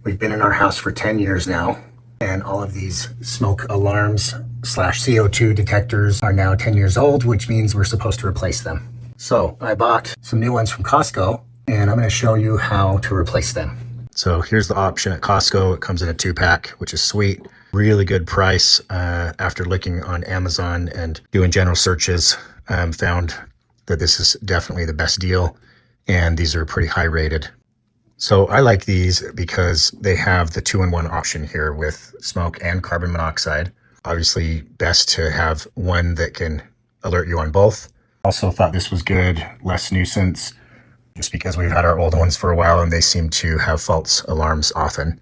We've been in our house for 10 years now, and all of these smoke alarms / CO2 detectors are now 10 years old, which means we're supposed to replace them. So I bought some new ones from Costco, and I'm going to show you how to replace them. So here's the option at Costco. It comes in a 2-pack, which is sweet. Really good price. After looking on Amazon and doing general searches, found that this is definitely the best deal, and these are pretty high rated. So I like these because they have the 2-in-1 option here with smoke and carbon monoxide. Obviously best to have one that can alert you on both. Also thought this was good, less nuisance, just because we've had our old ones for a while and they seem to have false alarms often.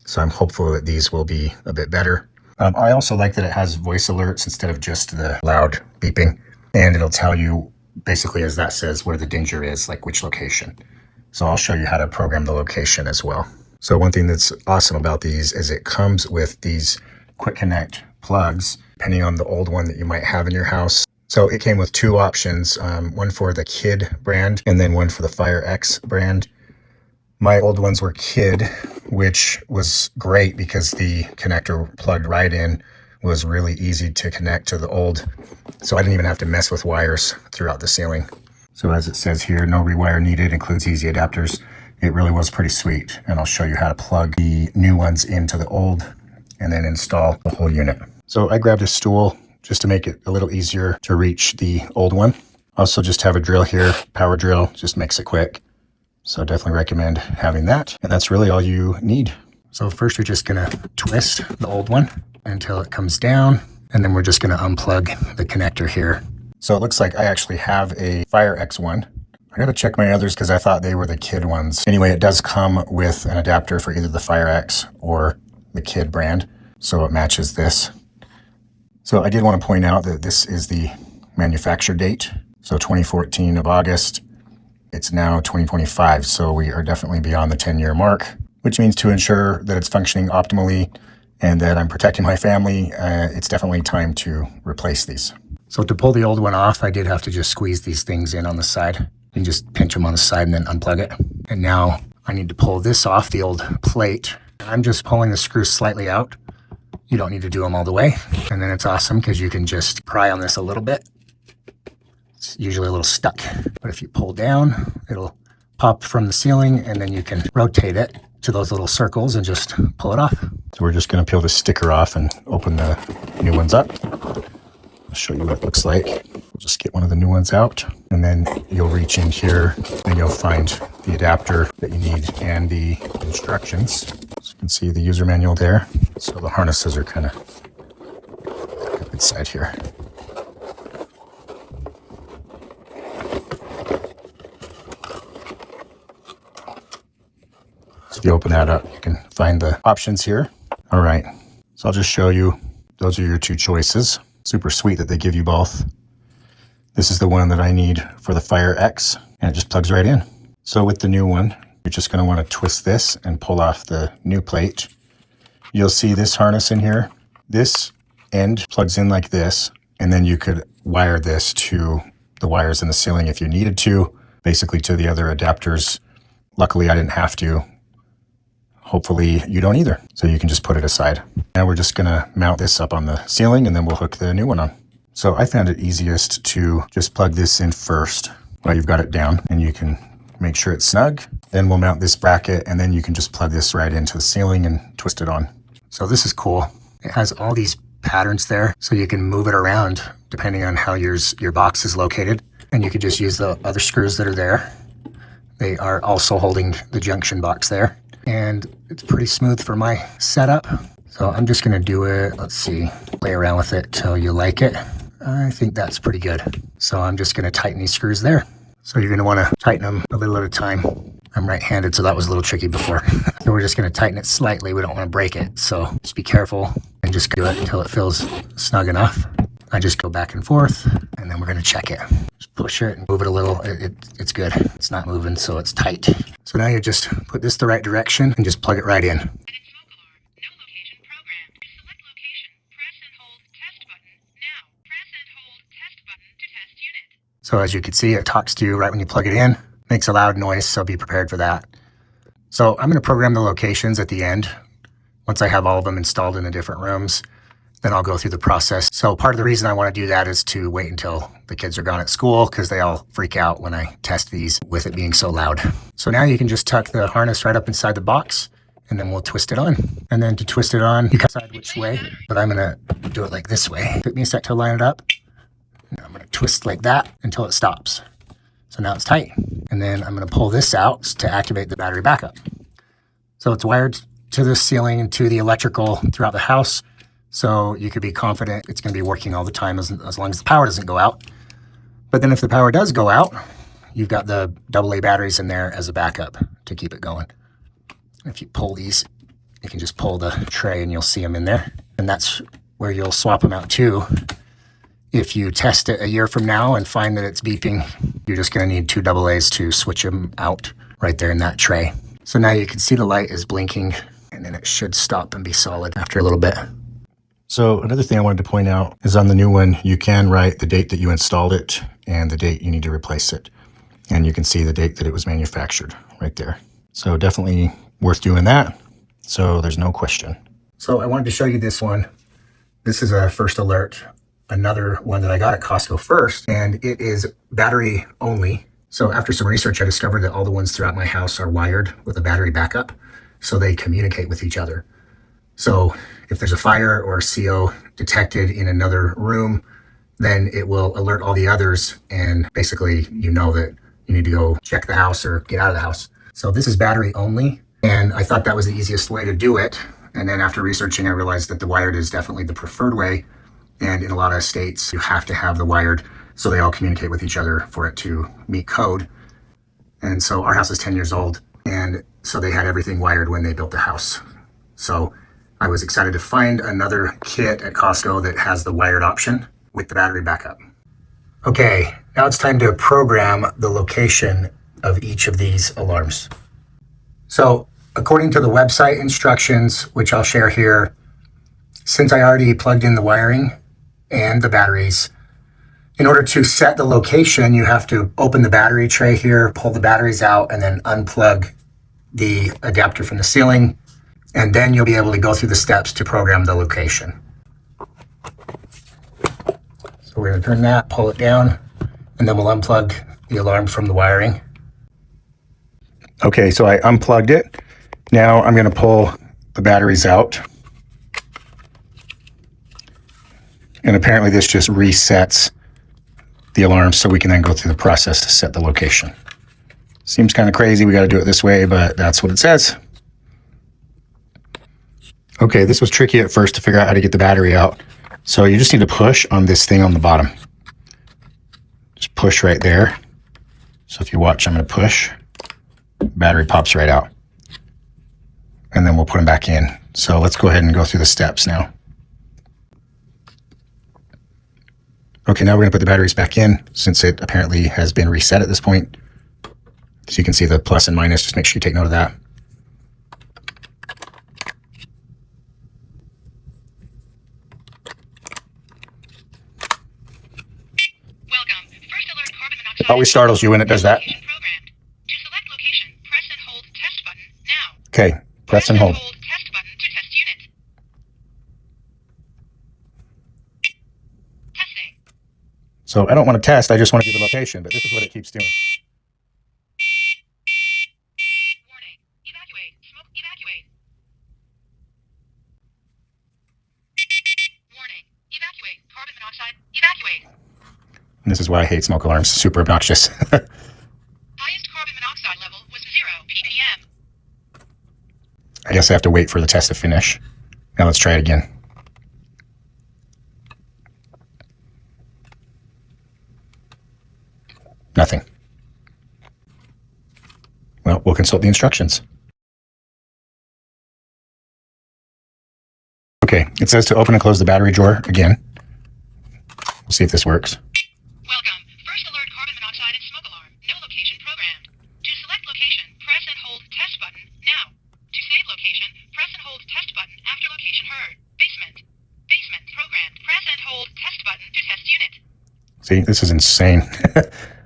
So I'm hopeful that these will be a bit better. I also like that it has voice alerts instead of just the loud beeping, and it'll tell you basically, as that says, where the danger is, like which location. So I'll show you how to program the location as well. So one thing that's awesome about these is it comes with these quick connect plugs, depending on the old one that you might have in your house. So it came with 2 options, one for the Kid brand and then one for the Fire X brand. My old ones were Kid, which was great because the connector plugged right in, was really easy to connect to the old. So I didn't even have to mess with wires throughout the ceiling. So as it says here, no rewire needed, includes easy adapters. It really was pretty sweet. And I'll show you how to plug the new ones into the old and then install the whole unit. So I grabbed a stool just to make it a little easier to reach the old one. Also just have a drill here, power drill, just makes it quick. So definitely recommend having that. And that's really all you need. So first we're just gonna twist the old one until it comes down. And then we're just gonna unplug the connector here. So it looks like I actually have a Fire X one. I gotta check my others because I thought they were the Kid ones. Anyway, it does come with an adapter for either the Fire X or the Kid brand. So it matches this. So I did want to point out that this is the manufacture date. So 2014 of August. It's now 2025, so we are definitely beyond the 10-year mark, which means to ensure that it's functioning optimally and that I'm protecting my family, it's definitely time to replace these. So to pull the old one off, I did have to just squeeze these things in on the side and just pinch them on the side and then unplug it. And now I need to pull this off the old plate. I'm just pulling the screws slightly out. You don't need to do them all the way. And then it's awesome because you can just pry on this a little bit. It's usually a little stuck, but if you pull down, it'll pop from the ceiling and then you can rotate it to those little circles and just pull it off. So we're just gonna peel the sticker off and open the new ones up. I'll show you what it looks like. We'll just get one of the new ones out and then you'll reach in here and you'll find the adapter that you need and the instructions. So you can see the user manual there. So the harnesses are kind of inside here. So if you open that up, you can find the options here. All right, so I'll just show you. Those are your 2 choices. Super sweet that they give you both. This is the one that I need for the Fire X, and it just plugs right in. So with the new one, you're just gonna wanna twist this and pull off the new plate. You'll see this harness in here. This end plugs in like this, and then you could wire this to the wires in the ceiling if you needed to, basically to the other adapters. Luckily, I didn't have to. Hopefully you don't either. So you can just put it aside. Now we're just gonna mount this up on the ceiling and then we'll hook the new one on. So I found it easiest to just plug this in first while you've got it down, and you can make sure it's snug. Then we'll mount this bracket and then you can just plug this right into the ceiling and twist it on. So this is cool. It has all these patterns there so you can move it around depending on how your box is located. And you could just use the other screws that are there. They are also holding the junction box there. And it's pretty smooth for my setup. So I'm just gonna do it, let's see, play around with it till you like it. I think that's pretty good. So I'm just gonna tighten these screws there. So you're gonna wanna tighten them a little at a time. I'm right-handed, so that was a little tricky before. So we're just gonna tighten it slightly. We don't wanna break it. So just be careful and just do it until it feels snug enough. I just go back and forth and then we're gonna check it. Just push it and move it a little. It's good. It's not moving, so it's tight. So now you just put this the right direction and just plug it right in. So as you can see, it talks to you right when you plug it in. Makes a loud noise, so be prepared for that. So I'm going to program the locations at the end. Once I have all of them installed in the different rooms, then I'll go through the process. So part of the reason I want to do that is to wait until the kids are gone at school, because they all freak out when I test these with it being so loud. So now you can just tuck the harness right up inside the box, and then we'll twist it on. And then to twist it on, you can decide which way, but I'm going to do it like this way. Took me a sec to line it up. And I'm going to twist like that until it stops. So now it's tight. And then I'm going to pull this out to activate the battery backup. So it's wired to the ceiling and to the electrical throughout the house. So you could be confident it's going to be working all the time as long as the power doesn't go out. But then if the power does go out, you've got the AA batteries in there as a backup to keep it going. If you pull these, you can just pull the tray and you'll see them in there. And that's where you'll swap them out too. If you test it a year from now and find that it's beeping, you're just going to need 2 AA's to switch them out right there in that tray. So now you can see the light is blinking, and then it should stop and be solid after a little bit. So another thing I wanted to point out is on the new one, you can write the date that you installed it and the date you need to replace it. And you can see the date that it was manufactured right there. So definitely worth doing that. So there's no question. So I wanted to show you this one. This is a first alert. Another one that I got at Costco first, and it is battery only. So after some research, I discovered that all the ones throughout my house are wired with a battery backup, so they communicate with each other. So if there's a fire or a CO detected in another room, then it will alert all the others, and basically you know that you need to go check the house or get out of the house. So this is battery only, and I thought that was the easiest way to do it. And then after researching, I realized that the wired is definitely the preferred way. And in a lot of states, you have to have the wired so they all communicate with each other for it to meet code. And so our house is 10 years old, and so they had everything wired when they built the house. So I was excited to find another kit at Costco that has the wired option with the battery backup. Okay, now it's time to program the location of each of these alarms. So according to the website instructions, which I'll share here, since I already plugged in the wiring and the batteries, in order to set the location, you have to open the battery tray here, pull the batteries out, and then unplug the adapter from the ceiling. And then you'll be able to go through the steps to program the location. So we're going to turn that, pull it down, and then we'll unplug the alarm from the wiring. Okay, so I unplugged it. Now I'm going to pull the batteries out. And apparently this just resets the alarm so we can then go through the process to set the location. Seems kind of crazy. We got to do it this way, but that's what it says. Okay, this was tricky at first to figure out how to get the battery out. So you just need to push on this thing on the bottom. Just push right there. So if you watch, I'm going to push. Battery pops right out. And then we'll put them back in. So let's go ahead and go through the steps now. Okay, now we're going to put the batteries back in since it apparently has been reset at this point. So you can see the plus and minus. Just make sure you take note of that. Welcome. First alert, carbon monoxide. It always startles you when it does that. To select location, press and hold test button now. Okay, press and hold. Test button to test unit. Testing. So I don't want to test, I just want to do the location, but this is what it keeps doing. Warning. Evacuate. Smoke evacuate. Warning. Evacuate. Carbon monoxide. Evacuate. And this is why I hate smoke alarms. Super obnoxious. Highest carbon monoxide level was 0 ppm. I guess I have to wait for the test to finish. Now let's try it again. Nothing. Well, we'll consult the instructions. Okay, it says to open and close the battery drawer again. We'll see if this works. Welcome. First alert, carbon monoxide and smoke alarm. No location programmed. To select location, press and hold test button now. To save location, press and hold test button after location heard. Basement. Basement programmed. Press and hold test button to test unit. See, this is insane.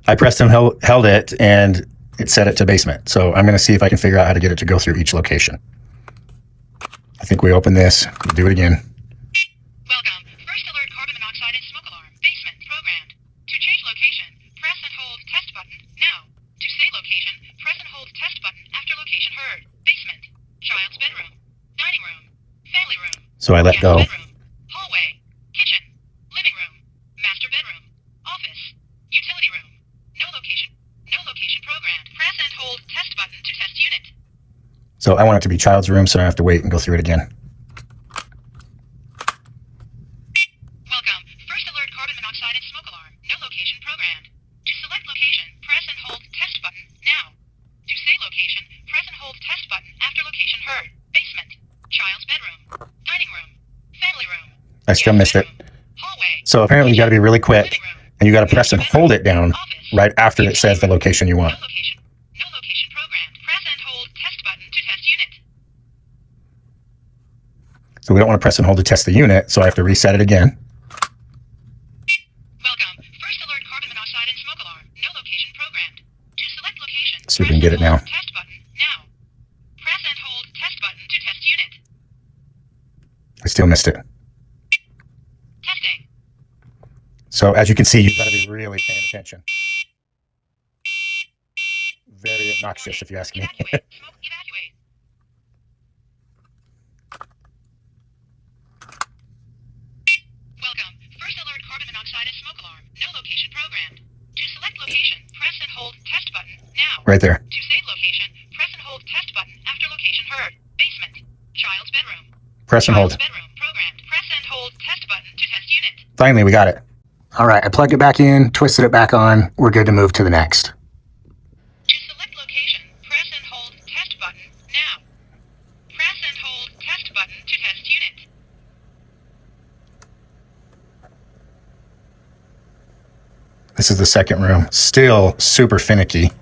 I pressed and held it, and it set it to basement. So I'm going to see if I can figure out how to get it to go through each location. I think we open this, we'll do it again. Welcome. First alert carbon monoxide and smoke alarm. Basement programmed. To change location, press and hold test button now. To save location, press and hold test button after location heard. Basement. Child's bedroom. Dining room. Family room. So I let Guest go. bedroom. Hallway. Kitchen. Living room. Master bedroom. Office. Utility room. No location. No location programmed. Press and hold test button to test unit. So I want it to be child's room, so I have to wait and go through it again. Welcome. First alert carbon monoxide and smoke alarm. No location programmed. To select location, press and hold test button now. To save location, press and hold test button after location heard. Basement. Child's bedroom. Dining room. Family room. I still missed it. Hallway. So apparently you got to be really quick, Living room. and you got to press and hold it down Office. right after it says the location you want. No location. No location programmed. Press and hold test button to test unit. So we don't want to press and hold to test the unit, so I have to reset it again. Welcome. First alert carbon monoxide and smoke alarm. No location programmed. To select location, See if we can get it now. test button now. Press and hold test button to test unit. I still missed it. Testing. So as you can see, you've got to be really paying attention. Very obnoxious, if you ask me. Evacuate. Smoke evacuate. Welcome. First alert carbon monoxide and smoke alarm. No location programmed. To select location, press and hold test button now. Right there. To save location, press and hold test button after location heard. Basement. Child's bedroom. Press and hold. Child's bedroom programmed. Press and hold test button to test unit. Finally, we got it. All right, I plugged it back in, twisted it back on. We're good to move to the next. To select location, press and hold test button now. Press and hold test button to test unit. This is the second room. Still super finicky.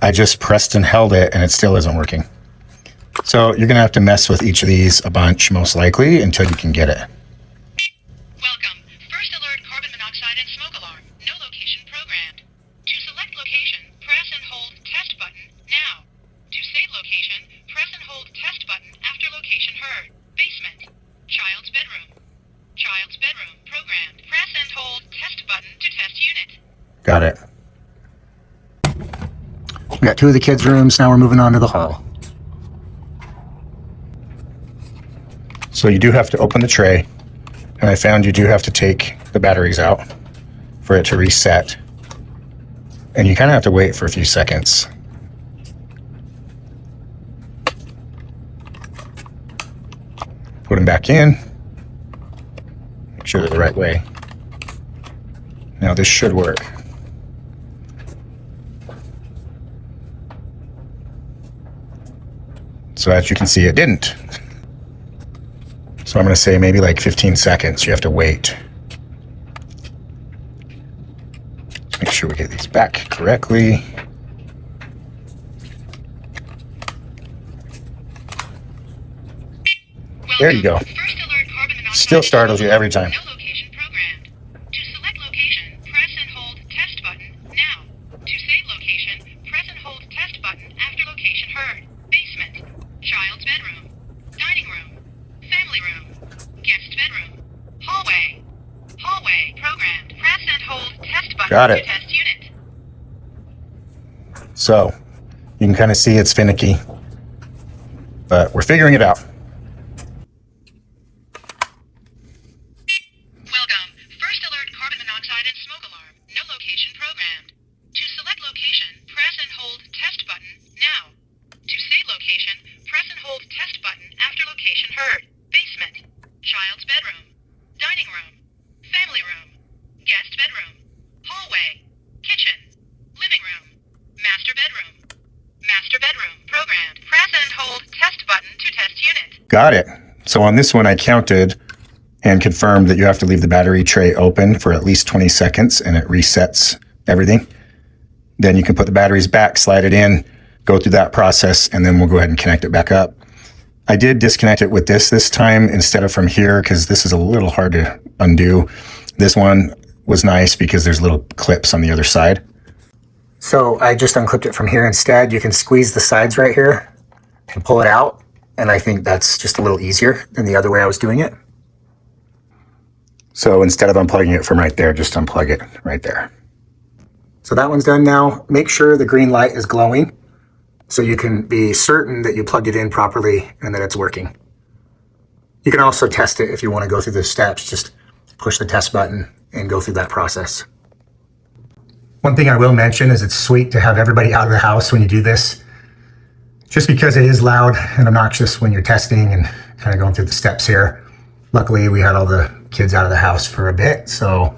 I just pressed and held it, and it still isn't working. So you're going to have to mess with each of these a bunch, most likely, until you can get it. Welcome. First alert carbon monoxide and smoke alarm. No location programmed. To select location, press and hold test button now. To save location, press and hold test button after location heard. Basement. Child's bedroom. Child's bedroom programmed. Press and hold test button to test unit. Got it. We got two of the kids' rooms. Now we're moving on to the hall. So you do have to open the tray, and I found you do have to take the batteries out for it to reset. And you kind of have to wait for a few seconds. Put them back in. Make sure they're the right way. Now this should work. So as you can see, it didn't. So I'm going to say maybe like 15 seconds. You have to wait. Make sure we get these back correctly. There you go. First alert carbon monoxide. Still startles you every time. No location programmed. To select location, press and hold test button now. To save location, press and hold test button after location heard. Basement. Child's bedroom. Dining room. Family room. Guest bedroom. Hallway. Hallway programmed. Press and hold test button Got it. to test unit. So you can kind of see it's finicky, but we're figuring it out. Welcome. First alert carbon monoxide and smoke alarm. No location programmed. To select location, press and hold test button now. To save location, press and hold test button after location heard. Basement. Child's bedroom. Dining room. Family room. Guest bedroom. Hallway. Kitchen. Living room. Master bedroom. Master bedroom programmed. Press and hold test button to test unit. Got it. So on this one, I counted and confirmed that you have to leave the battery tray open for at least 20 seconds and it resets everything. Then you can put the batteries back, slide it in, go through that process, and then we'll go ahead and connect it back up. I did disconnect it with this time instead of from here because this is a little hard to undo. This one was nice because there's little clips on the other side. So I just unclipped it from here instead. You can squeeze the sides right here and pull it out. And I think that's just a little easier than the other way I was doing it. So instead of unplugging it from right there, just unplug it right there. So that one's done now. Make sure the green light is glowing so you can be certain that you plugged it in properly and that it's working. You can also test it if you want to go through the steps. Just push the test button and go through that process. One thing I will mention is it's sweet to have everybody out of the house when you do this, just because it is loud and obnoxious when you're testing and kind of going through the steps here. Luckily, we had all the kids out of the house for a bit, so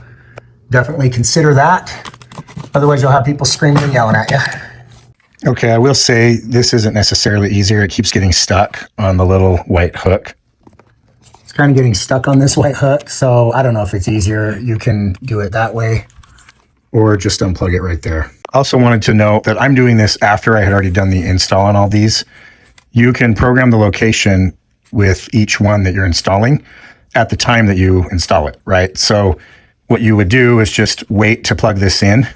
definitely consider that. Otherwise, you'll have people screaming and yelling at you. Okay, I will say this isn't necessarily easier. It keeps getting stuck on the little white hook. It's kind of getting stuck on this white hook, so I don't know if it's easier. You can do it that way or just unplug it right there. Also wanted to note that I'm doing this after I had already done the install on all these. You can program the location with each one that you're installing at the time that you install it, right? So what you would do is just wait to plug this in.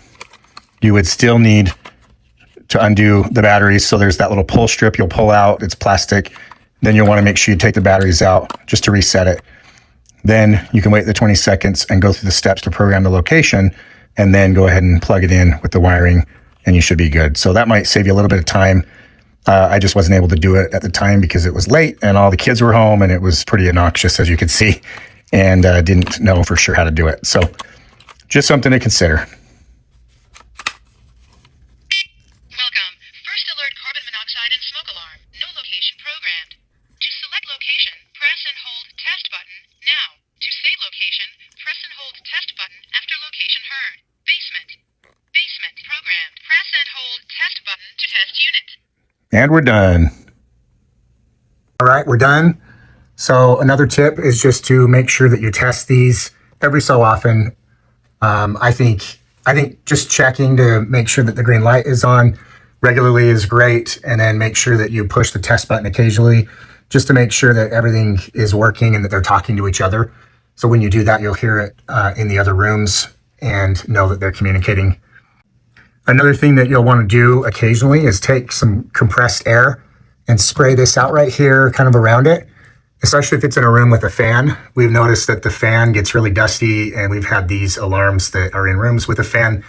You would still need to undo the batteries. So there's that little pull strip you'll pull out. It's plastic. Then you'll want to make sure you take the batteries out just to reset it. Then you can wait the 20 seconds and go through the steps to program the location, and then go ahead and plug it in with the wiring, and you should be good. So that might save you a little bit of time. I just wasn't able to do it at the time because it was late and all the kids were home, and it was pretty obnoxious, as you could see, and didn't know for sure how to do it. So just something to consider. Welcome. First alert carbon monoxide and smoke alarm. No location programmed. To select location, press and hold test button now. To save location, press and hold test button after location heard. Basement. Basement programmed. Press and hold test button to test unit. And we're done. All right, we're done. So another tip is just to make sure that you test these every so often. I think just checking to make sure that the green light is on regularly is great, and then make sure that you push the test button occasionally just to make sure that everything is working and that they're talking to each other. So when you do that, you'll hear it in the other rooms and know that they're communicating. Another thing that you'll want to do occasionally is take some compressed air and spray this out right here, kind of around it, especially if it's in a room with a fan. We've noticed that the fan gets really dusty, and we've had these alarms that are in rooms with a fan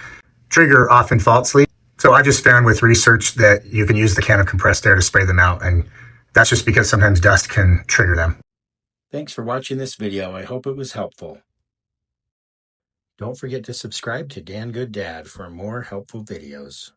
trigger often falsely. So I just found with research that you can use the can of compressed air to spray them out, and that's just because sometimes dust can trigger them. Thanks for watching this video. I hope it was helpful. Don't forget to subscribe to Dan Good Dad for more helpful videos.